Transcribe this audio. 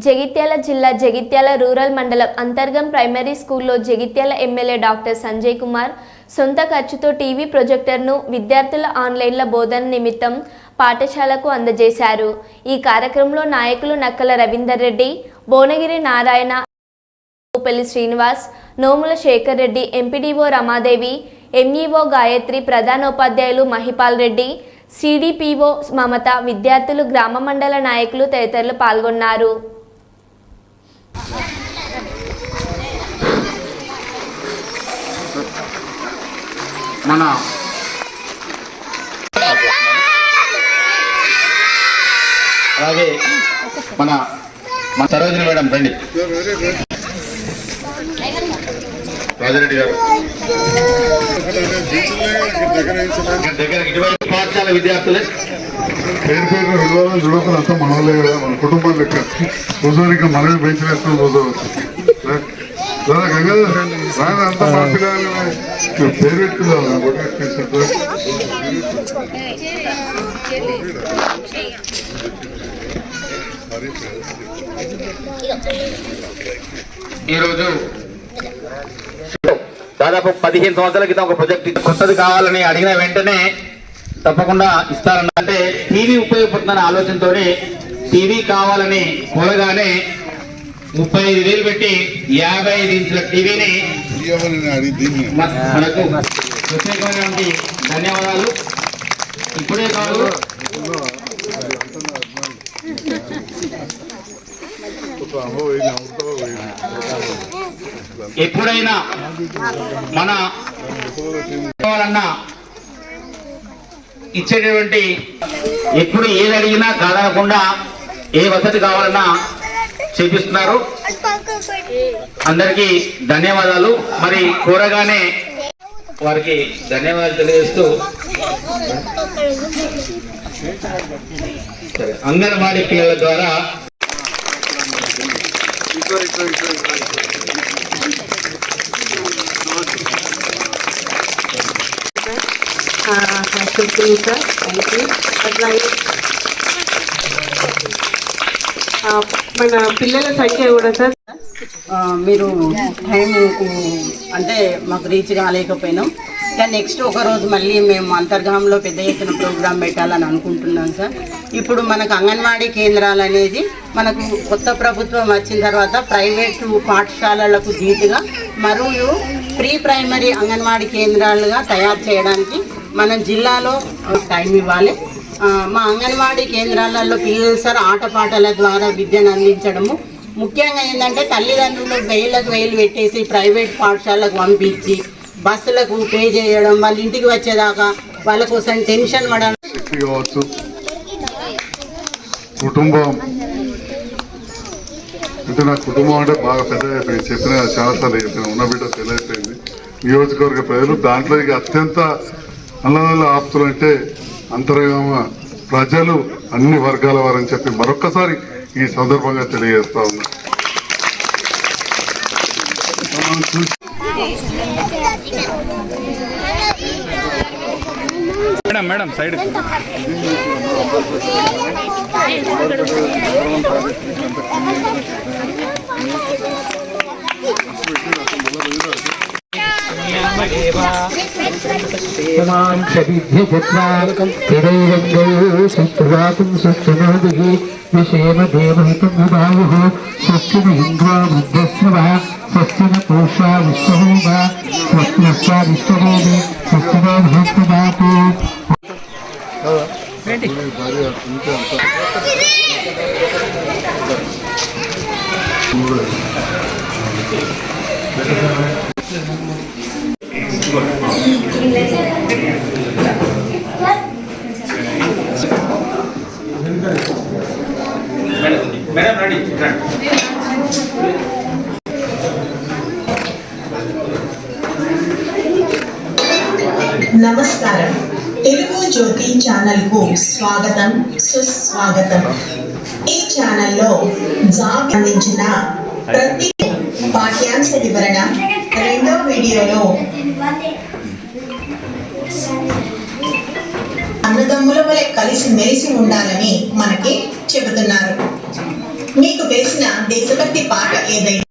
జగిత్యాల జిల్లా జగిత్యాల రూరల్ మండలం అంతర్గం ప్రైమరీ స్కూల్లో జగిత్యాల ఎమ్మెల్యే డాక్టర్ సంజయ్ కుమార్ సొంత ఖర్చుతో టీవీ ప్రొజెక్టర్ను విద్యార్థుల ఆన్లైన్ల బోధన నిమిత్తం పాఠశాలకు అందజేశారు. ఈ కార్యక్రమంలో నాయకులు నక్కల రవీందర్ రెడ్డి, భువనగిరి నారాయణ, పెళ్లి శ్రీనివాస్, నోముల శేఖర్ రెడ్డి, ఎంపీడీఓ రమాదేవి, ఎంఈఓ గాయత్రి, ప్రధానోపాధ్యాయులు మహిపాల్ రెడ్డి, సిడిపిఓ మమత, విద్యార్థులు, గ్రామ మండల నాయకులు తదితరులు పాల్గొన్నారు. మన అలాగే మన సరోజిని మేడం రండి, రాజారెడ్డి గారు దగ్గర ఇటువంటి పాఠశాల విద్యార్థులే పేరు పేరు విలువలను చూడకుండా అంతా మనవాళ్ళే కదా, మన కుటుంబం లెక్క రోజువారికి మనమే పెంచి వేస్తాం. రోజు గంగాధర్ రాని అంతా మన పిల్లలు పేరు పెట్టుకుందాం. ఈరోజు దాదాపు 15 సంవత్సరాల క్రితం ఒక ప్రాజెక్ట్ కొత్తది కావాలని అడిగిన వెంటనే తప్పకుండా ఇస్తారన్నంటే టీవీ ఉపయోగపడుతుందనే ఆలోచనతోనే టీవీ కావాలని కోరగానే 35,000 పెట్టి 55 ఇంచుల టీవీని మనకు ప్రత్యేకమైనటువంటి ధన్యవాదాలు. ఇప్పుడే కాదు, ఎప్పుడైనా మన కావాలన్నా ఇచ్చేటటువంటి, ఎప్పుడు ఏది అడిగినా కాదనకుండా ఏ వసతి కావాలన్నా చేపిస్తున్నారు. అందరికీ ధన్యవాదాలు. మరి కోరగానే వారికి ధన్యవాదాలు తెలియజేస్తూ అంగన్వాడీ పిల్లల ద్వారా మన పిల్లల సంఖ్య కూడా సార్ మీరు టైం అంటే మాకు రీచ్ కాలేకపోయినాం. కానీ నెక్స్ట్ ఒకరోజు మళ్ళీ మేము అంతర్గామంలో పెద్ద ఎత్తున ప్రోగ్రాం పెట్టాలని అనుకుంటున్నాం సార్. ఇప్పుడు మనకు అంగన్వాడీ కేంద్రాలు అనేది మనకు కొత్త ప్రభుత్వం వచ్చిన తర్వాత ప్రైవేటు పాఠశాలలకు ధీటుగా మరియు ప్రీ ప్రైమరీ అంగన్వాడీ కేంద్రాలుగా తయారు చేయడానికి మన జిల్లాలో టైం ఇవ్వాలి. మా అంగన్వాడీ కేంద్రాలలో పిల్లలు సార్ ఆటపాటల ద్వారా విద్యను అందించడము, ముఖ్యంగా ఏంటంటే తల్లిదండ్రులు వేలకు వేలు పెట్టేసి ప్రైవేట్ పాఠశాలకు పంపించి బస్సులకు పే చేయడం, వాళ్ళ ఇంటికి వచ్చేదాకా వాళ్ళ కోసం టెన్షన్ పడడం. కావచ్చు కుటుంబం అంటే నా కుటుంబం అంటే బాగా పెద్ద అయిపోయింది. చెప్పిన చాలాసార్లు చెప్పిన ఉన్న బిడ్డ పెళ్ళైపోయింది. నియోజకవర్గ ప్రజలు దాంట్లో ఇక అత్యంత అన్నదాల ఆప్తులు అంటే అంతర్గామ ప్రజలు, అన్ని వర్గాల వారని చెప్పి మరొక్కసారి ఈ సందర్భంగా తెలియజేస్తా ఉన్నా. మేడం సైడ్ స్వస్తిన పూషా విశ్వరూప స్వస్తినస్య విశ్వదేవి స్వస్తిన భూతదాతు. Madam ready. నమస్కారం. తెలుగు జ్యోతి ఛానల్ కు స్వాగతం, సుస్వాగతం. ఈ ఛానల్లో జాబ్ అందించిన ప్రతి పాఠ్యాంశ వివరణ రెండో వీడియోలో అన్నదమ్ముల వలె కలిసి మెలిసి ఉండాలని మనకి చెబుతున్నారు. మీకు తెలిసిన దేశభక్తి పాట ఏదైనా